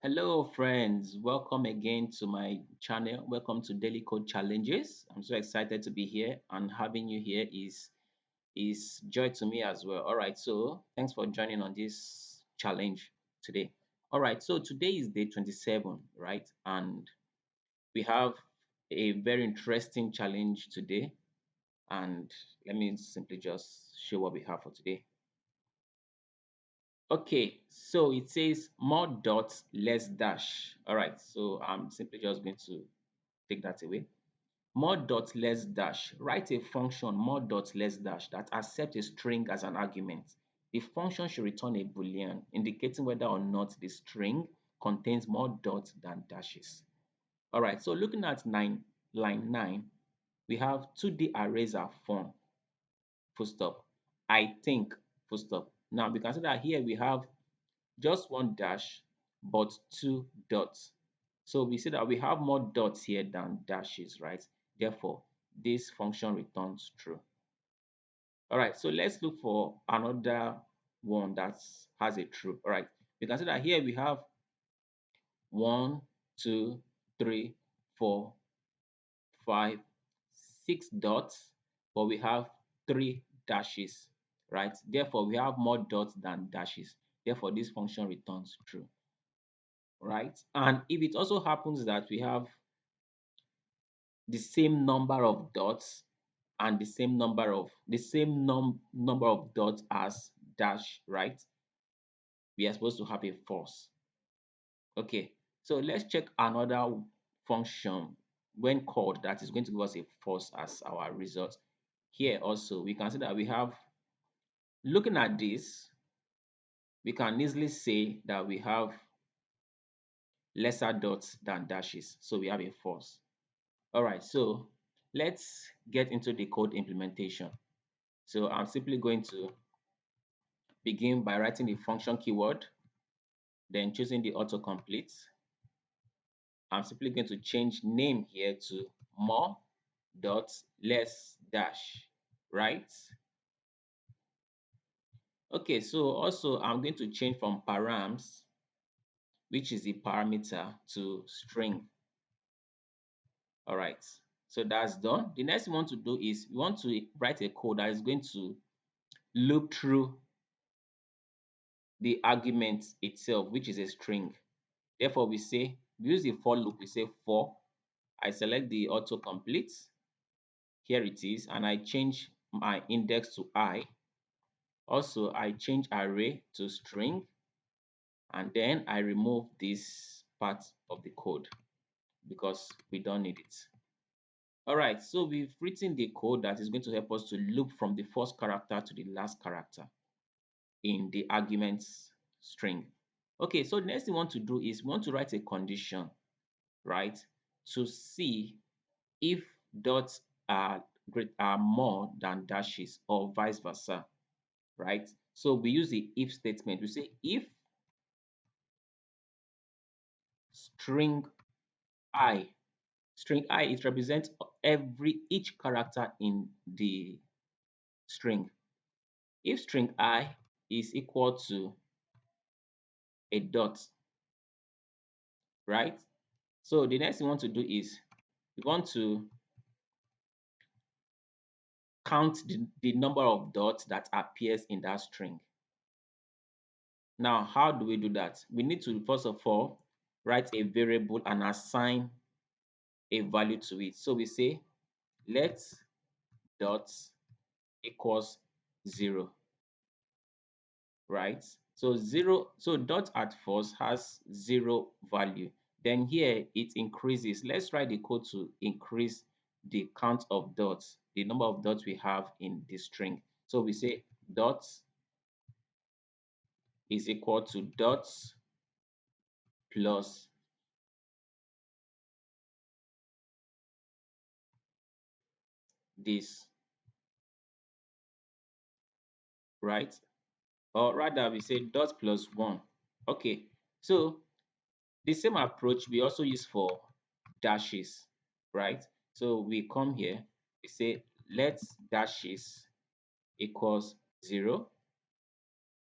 Hello, friends. Welcome again to my channel. Welcome to Daily Code Challenges. I'm so excited to be here, and having you here is joy to me as well. All right, so thanks for joining on this challenge today. All right, so today is day 27, right? And we have a very interesting challenge today. And let me simply just show what we have for today. Okay, so it says more dots, less dash. All right, so I'm simply just going to take that away. More dot less dash. Write a function more dot less dash that accepts a string as an argument. The function should return a boolean indicating whether or not the string contains more dots than dashes. All right, so looking at line 9, we have 2D arrays are fun, full stop. I think, full stop. Now we can see that here we have just one dash but two dots. So we see that we have more dots here than dashes, right? Therefore, this function returns true. All right, so let's look for another one that has a true. All right, you can see that here we have one, two, three, four, five, six dots, but we have three dashes, right? Therefore, we have more dots than dashes. Therefore, this function returns true, right? And if it also happens that we have the same number of dots and the same number of dots as dash, right? We are supposed to have a false. Okay, so let's check another function when called that is going to give us a false as our result. Here also we can see that we have, looking at this, we can easily say that we have lesser dots than dashes, so we have a false. All right, so let's get into the code implementation. So I'm simply going to begin by writing the function keyword, then choosing the autocomplete. I'm simply going to change name here to more dot less dash, right? Okay, so also I'm going to change from params, which is the parameter, to string. All right, so that's done. The next thing we want to do is we want to write a code that is going to loop through the argument itself, which is a string. Therefore, we use the for loop, we say for, I select the autocomplete, here it is, and I change my index to I. Also, I change array to string, and then I remove this part of the code because we don't need it. All right, so we've written the code that is going to help us to loop from the first character to the last character in the arguments string. Okay, so the next thing we want to do is we want to write a condition, right, to see if dots are more than dashes or vice versa, right? So we use the if statement. We say if string I, string I, it represents each character in the string. If string I is equal to a dot, right? So the next thing we want to do is we want to count the number of dots that appears in that string. Now, how do we do that? We need to first of all write a variable and assign a value to it. So we say let dots equals 0, right? So 0, so dot at first has 0 value. Then here it increases. Let's write the code to increase the count of dots, the number of dots we have in the string. So we say dots is equal to dots plus this, right? Or rather we say dot plus 1. Okay, so the same approach we also use for dashes, right? So we come here, we say let dashes equals 0.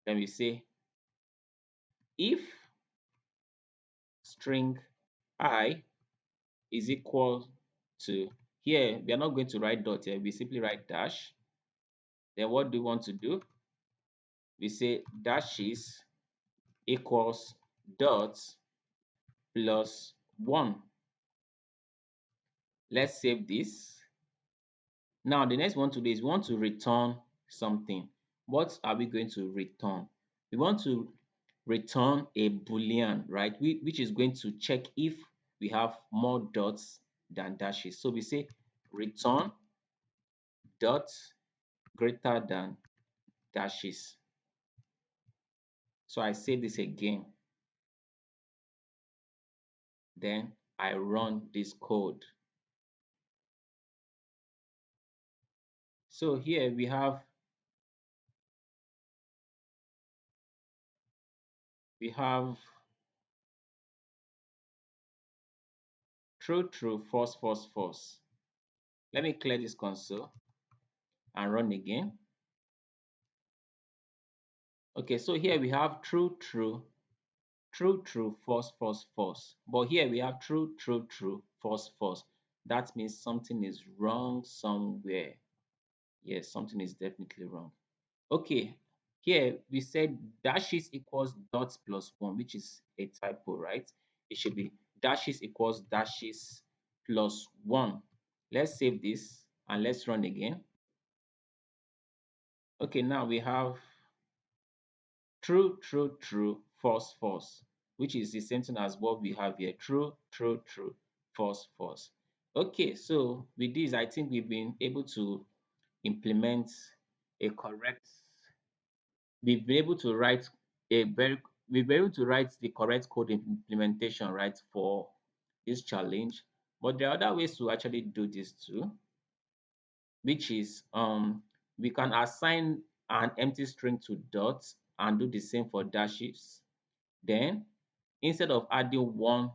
Then we say if string I is equal to, here we are not going to write dot here, we simply write dash. Then what do we want to do? We say dashes equals dot plus 1. Let's save this. Now the next one to do is we want to return something. What are we going to return? We want to return a boolean, right? Which is going to check if we have more dots than dashes. So we say return dot greater than dashes. So I say this again, then I run this code. So here we have true true false false false. Let me clear this console and run again. Okay, so here we have true true true true false false false, but here we have true true true false false. That means something is wrong somewhere. Yes, something is definitely wrong. Okay, here we said dashes equals dots plus 1, which is a typo, right? It should be dashes equals dashes plus 1. Let's save this and let's run again. Okay, now we have true, true, true, false, false, which is the same thing as what we have here. True, true, true, false, false. Okay, so with this, I think we've been able to implement a correct we've been able to write a very we've been able to write the correct code implementation, right, for this challenge. But there are other ways to actually do this too, which is we can assign an empty string to dots and do the same for dashes. Then instead of adding 1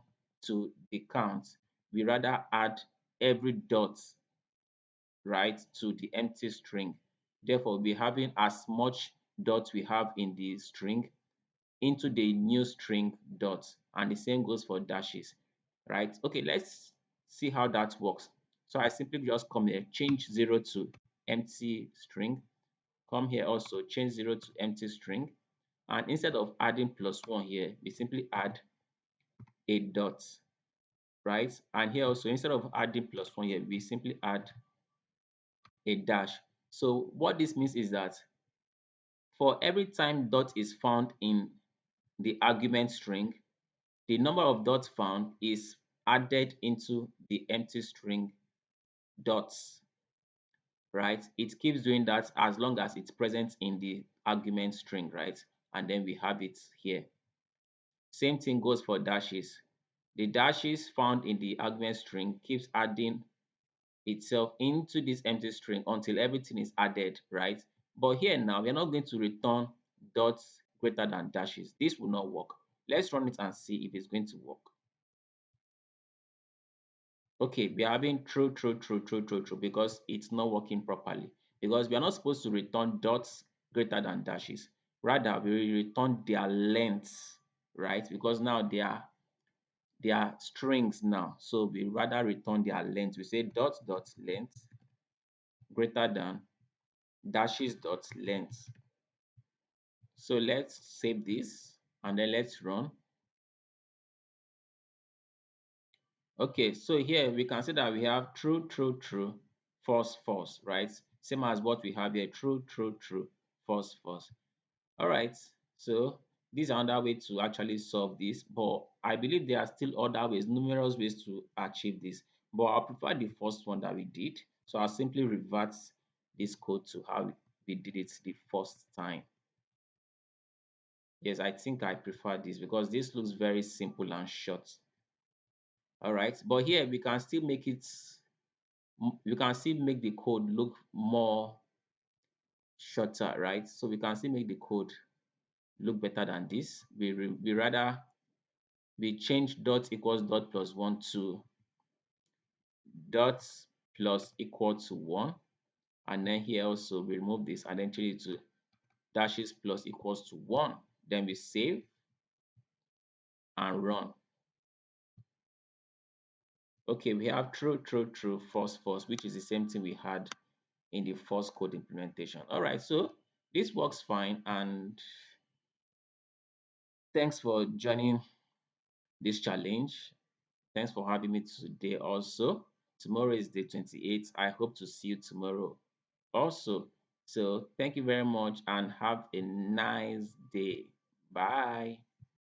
to the count, we rather add every dot, right, to the empty string. Therefore, we'll be having as much dots we have in the string into the new string dot, and the same goes for dashes, right? Okay, let's see how that works. So I simply just come here, change 0 to empty string, come here also change 0 to empty string, and instead of adding plus 1 here, we simply add a dot, right? And here also, instead of adding plus 1 here, we simply add a dash. So what this means is that for every time dot is found in the argument string, the number of dots found is added into the empty string dots, right? It keeps doing that as long as it's present in the argument string, right? And then we have it here. Same thing goes for dashes. The dashes found in the argument string keeps adding itself into this empty string until everything is added, right? But here now, we're not going to return dots greater than dashes. This will not work. Let's run it and see if it's going to work. Okay, we are having true, true, true, true, true, true because it's not working properly. Because we are not supposed to return dots greater than dashes. Rather, we return their lengths, right? Because now they are strings now. So we rather return their length. We say dot dot length greater than dashes dot length. So let's save this and then let's run. Okay, so here we can see that we have true, true, true, false, false, right? Same as what we have here, true, true, true, false, false. All right, so this is another way to actually solve this, but I believe there are still other ways, numerous ways to achieve this, but I prefer the first one that we did. So I'll simply revert this code to how we did it the first time. Yes, I think I prefer this because this looks very simple and short. All right, but here we can still make it we can still make the code look more shorter, right? So we can still make the code look better than this. We rather we change dot equals dot plus 1 to dot plus equal to 1, and then here also we remove this and then change it to dashes plus equals to 1. Then we save and run. Okay, we have true, true, true, false, false, which is the same thing we had in the first code implementation. All right, so this works fine. And thanks for joining this challenge. Thanks for having me today also. Tomorrow is day 28. I hope to see you tomorrow also. So thank you very much and have a nice day. Bye.